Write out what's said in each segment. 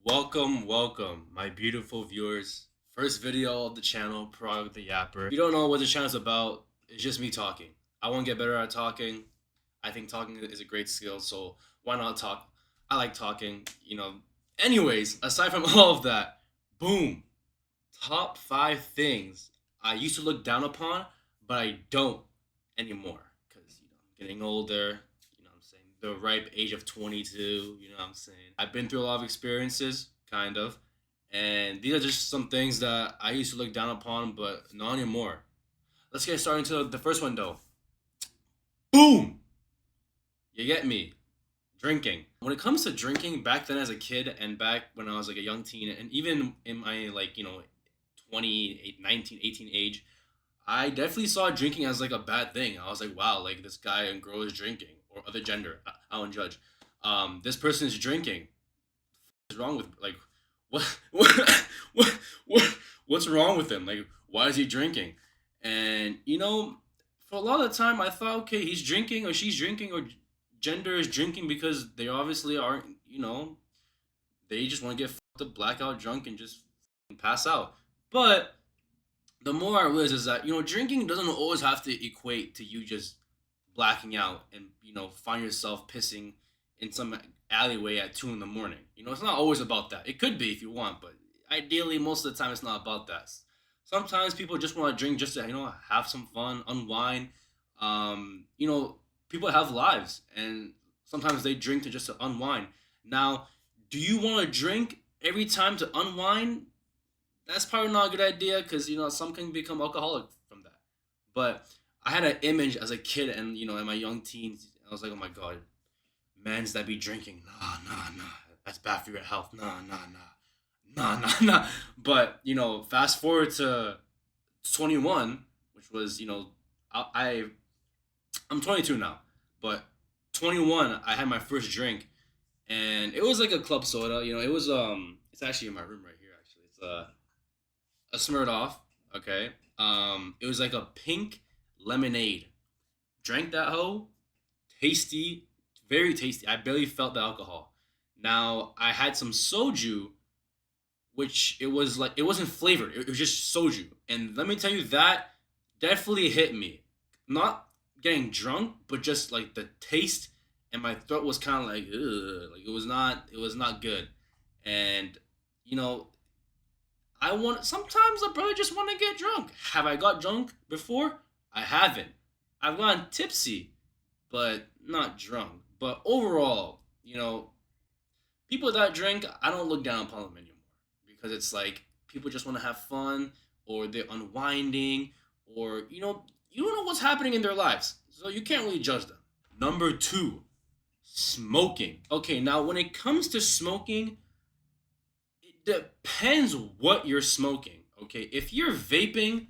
Welcome, my beautiful viewers. First video of the channel, ParagTheYapper. If you don't know what the channel's about, it's just me talking. I want to get better at talking. I think talking is a great skill, so why not talk? I like talking. Anyways, aside from all of that, boom. Top 5 things I used to look down upon, but I don't anymore. Because, I'm getting older, what I'm saying? The ripe age of 22, what I'm saying? I've been through a lot of experiences, kind of. And these are just some things that I used to look down upon, but not anymore. Let's get started into the first one, though. Boom! You get me? Drinking. When it comes to drinking, back then as a kid and back when I was like a young teen, and even in my 20, 19, 18 age, I definitely saw drinking as like a bad thing. I was like, wow, like this guy and girl is drinking, or other gender. I don't judge. This person is drinking. What's wrong with like what what what's wrong with him? Like, why is he drinking? And for a lot of the time, I thought, okay, he's drinking or she's drinking or gender is drinking because they obviously aren't. They just want to get fucked up, blackout drunk, and just pass out. But the more I realize is that drinking doesn't always have to equate to you just blacking out and find yourself pissing in some alleyway at 2 in the morning. It's not always about that. It could be if you want, but ideally most of the time it's not about that. Sometimes people just want to drink just to have some fun, unwind. People have lives, and sometimes they drink to just to unwind. Now, do you want to drink every time to unwind? That's probably not a good idea because some can become alcoholic from that. But I had an image as a kid and in my young teens, I was like, oh my god, mans that be drinking, nah, that's bad for your health, nah. But fast forward to 21, which was I'm 22 now, but 21 I had my first drink, and it was like a club soda. It was it's actually in my room right here. Actually, it's a Smirnoff. Okay. It was like a pink lemonade. Drank that hoe. Tasty, very tasty. I barely felt the alcohol. Now I had some soju, which it wasn't flavored. It was just soju, and let me tell you that definitely hit me. Not getting drunk, but just like the taste, and my throat was kind of like, ugh, like it was not good, and you know sometimes I probably just want to get drunk. Have I got drunk before? I haven't. I've gotten tipsy, but not drunk. But overall, people that drink, I don't look down upon them anymore because it's like people just want to have fun, or they're unwinding, or you don't know what's happening in their lives, so you can't really judge them. Number two, smoking. Okay, now when it comes to smoking, it depends what you're smoking. Okay, if you're vaping,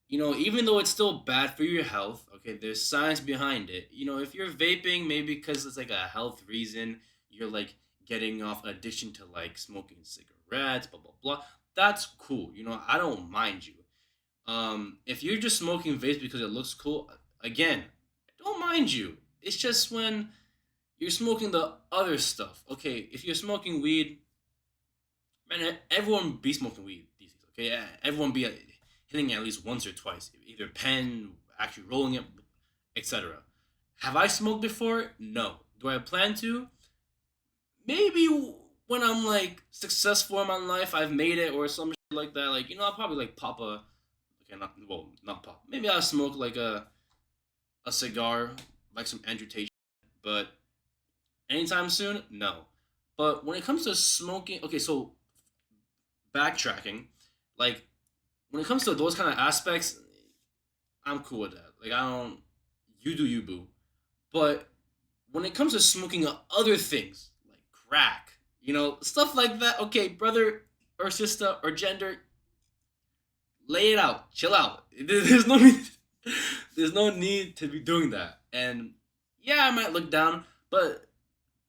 even though it's still bad for your health, okay, there's science behind it. If you're vaping, maybe because it's like a health reason, you're like getting off addiction to like smoking cigarettes, blah blah blah. That's cool. I don't mind you. If you're just smoking vapes because it looks cool, again, I don't mind you. It's just when you're smoking the other stuff. Okay, if you're smoking weed, man, everyone be smoking weed these days. Okay, everyone be hitting it at least once or twice, either pen, actually rolling it, etc. Have I smoked before? No. Do I plan to? Maybe when I'm like successful in my life, I've made it or some shit like that. Like I'll probably like pop a okay, not pop. Maybe I'll smoke like a cigar, like some Andrew Tate, but anytime soon, no. But when it comes to smoking, okay, so backtracking, like when it comes to those kind of aspects, I'm cool with that. Like I don't, you do you, boo. But when it comes to smoking other things like crack, stuff like that, okay, brother or sister or gender, lay it out, chill out. There's no need, there's no need to be doing that. And yeah, I might look down, but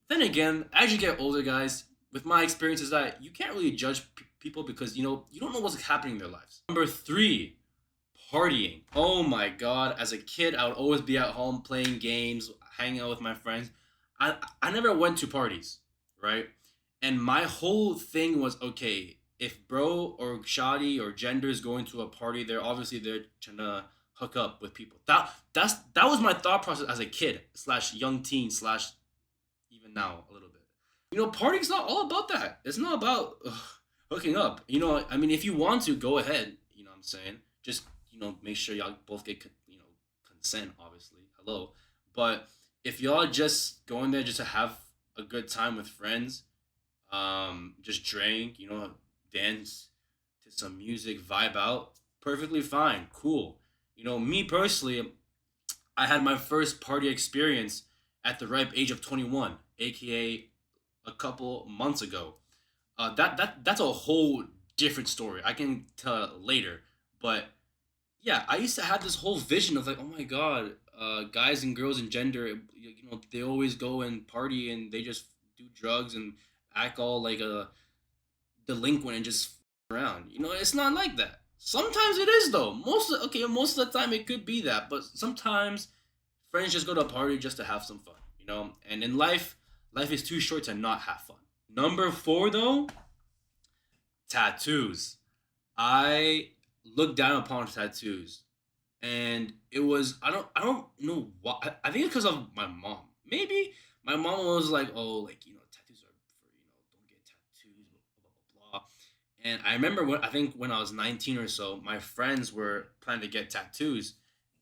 then again, as you get older, guys, with my experience is that you can't really judge people because you don't know what's happening in their lives. Number three, partying. Oh my god! As a kid, I would always be at home playing games, hanging out with my friends. I never went to parties, right? And my whole thing was, okay, if bro or shoddy or gender is going to a party, they're trying to hook up with people. That was my thought process as a kid slash young teen slash even now a little bit. Partying's not all about that. It's not about hooking up. I mean, if you want to, go ahead. You know what I'm saying? Just make sure y'all both get consent. Obviously, hello. But if y'all just going there just to have a good time with friends, just drink, dance to some music, vibe out, perfectly fine, cool. Me personally, I had my first party experience at the ripe age of 21, aka a couple months ago. That's a whole different story. I can tell later, but yeah, I used to have this whole vision of like, oh my god, guys and girls and gender, they always go and party and they just do drugs and act all like a delinquent and just around. It's not like that. Sometimes it is though. Most of the time it could be that, but sometimes friends just go to a party just to have some fun. And in life is too short to not have fun. Number four though, tattoos. I look down upon tattoos, and it was I don't know why. I think it's because of my mom. Maybe my mom was like, oh, like tattoos are for don't get tattoos, blah blah blah blah. And I remember I think when I was 19 or so, my friends were planning to get tattoos,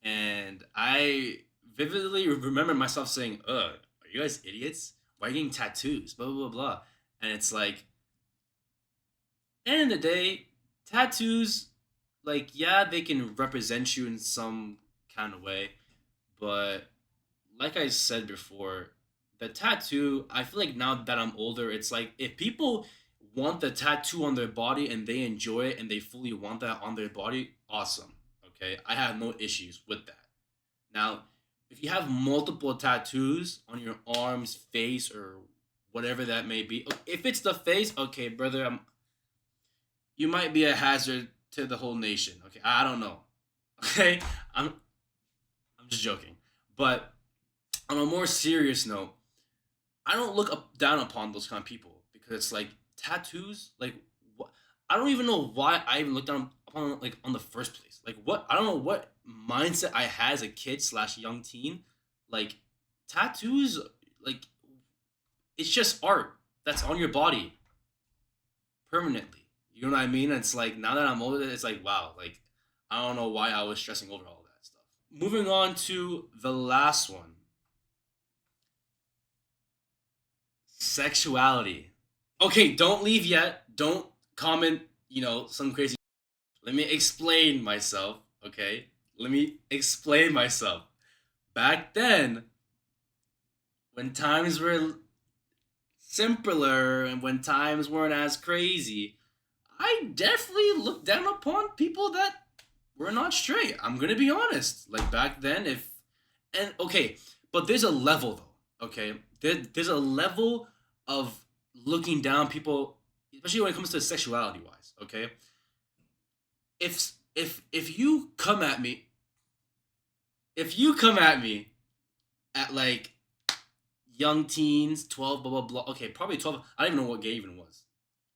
and I vividly remember myself saying, "Are you guys idiots? Why are you getting tattoos?" Blah blah blah blah. And it's like, end of the day, tattoos, like, yeah, they can represent you in some kind of way, but like I said before, the tattoo, I feel like now that I'm older, it's like if people want the tattoo on their body and they enjoy it and they fully want that on their body, awesome. Okay, I have no issues with that. Now, if you have multiple tattoos on your arms, face, or whatever that may be, if it's the face, okay, brother, you might be a hazard to the whole nation. Okay, I don't know. Okay, I'm just joking. But on a more serious note, I don't look up down upon those kind of people because it's like tattoos. Like, what? I don't even know why I even looked down upon like on the first place. Like, what? I don't know what mindset I had as a kid slash young teen. Like, tattoos. Like, it's just art that's on your body permanently. You know what I mean? It's like now that I'm older, it's like wow. Like, I don't know why I was stressing over all that stuff. Moving on to the last one, sexuality. Okay, don't leave yet. Don't comment, some crazy. Let me explain myself, okay? Let me explain myself. Back then, when times were simpler and when times weren't as crazy, I definitely looked down upon people that were not straight. I'm gonna be honest. Like back then, and okay, but there's a level though. Okay, there's a level of looking down people, especially when it comes to sexuality wise. Okay, if you come at me, if you come at me at like young teens, 12, blah blah blah. Okay, probably 12. I don't even know what gay even was.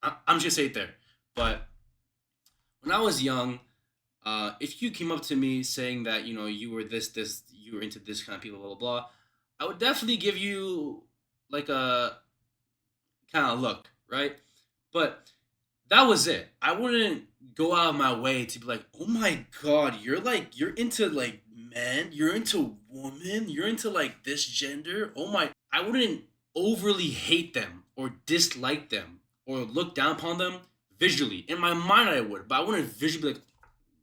I'm just gonna say it there. But when I was young, if you came up to me saying that you were this, you were into this kind of people, blah blah blah, I would definitely give you like a kind of look, right? But that was it. I wouldn't go out of my way to be like, oh my god, you're into like men, you're into women, you're into like this gender. Oh my, I wouldn't overly hate them or dislike them or look down upon them visually. In my mind, I would, but I wouldn't visually be like,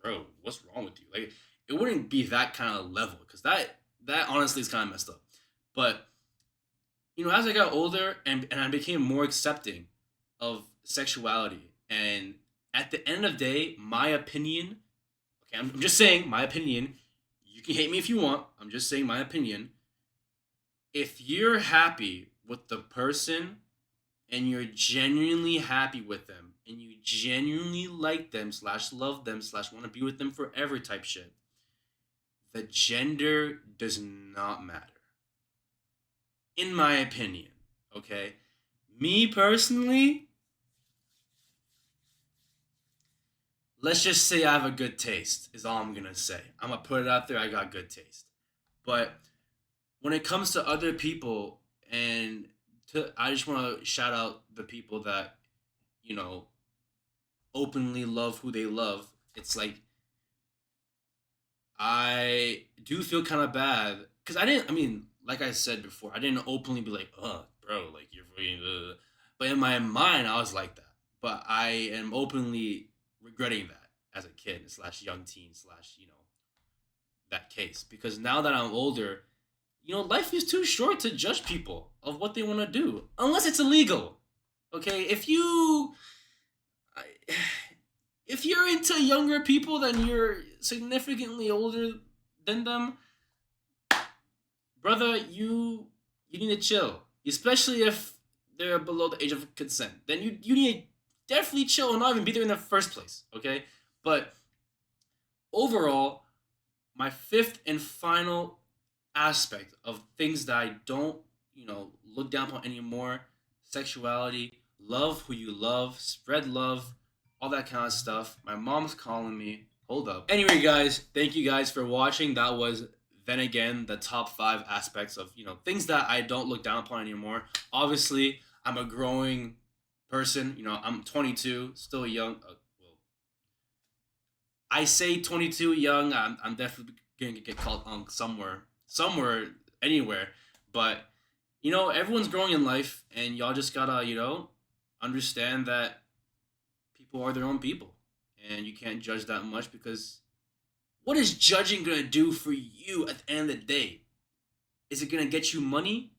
bro, what's wrong with you? Like, it wouldn't be that kind of level because that honestly is kind of messed up. But as I got older and I became more accepting of sexuality, and at the end of the day, my opinion, okay, I'm just saying my opinion. You can hate me if you want. I'm just saying my opinion. If you're happy with the person and you're genuinely happy with them and you genuinely like them slash love them slash want to be with them forever type shit, the gender does not matter. In my opinion, okay? Me personally, let's just say I have a good taste, is all I'm gonna say. I'm gonna put it out there, I got good taste. But when it comes to other people, and I just wanna shout out the people that, you know, openly love who they love. It's like I do feel kind of bad because I didn't. I mean, like I said before, I didn't openly be like, "Oh, bro, like you're fucking." But in my mind, I was like that. But I am openly regretting that as a kid slash young teen slash that case because now that I'm older, life is too short to judge people of what they want to do unless it's illegal. Okay, I, if you're into younger people than you're significantly older than them, brother, you need to chill. Especially if they're below the age of consent. Then you need to definitely chill and not even be there in the first place. Okay? But overall, my fifth and final aspect of things that I don't, look down upon anymore, sexuality, love who you love, spread love, all that kind of stuff. My mom's calling me. Hold up. Anyway, guys, thank you guys for watching. That was then again the top 5 aspects of, things that I don't look down upon anymore. Obviously, I'm a growing person. I'm 22, still young. Well, I say 22 young. I'm definitely gonna get called unk somewhere, anywhere. But everyone's growing in life, and y'all just gotta understand that people are their own people, and you can't judge that much because what is judging gonna do for you at the end of the day? Is it gonna get you money?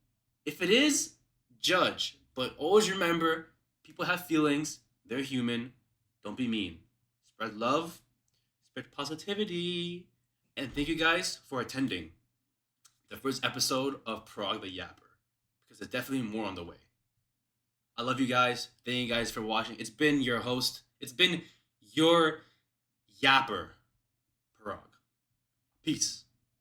If it is, judge. But always remember, people have feelings. They're human. Don't be mean. Spread love. Spread positivity. And thank you guys for attending the first episode of Prog the Yapper. Because there's definitely more on the way. I love you guys. Thank you guys for watching. It's been your host. It's been your Yapper, Parag. Peace.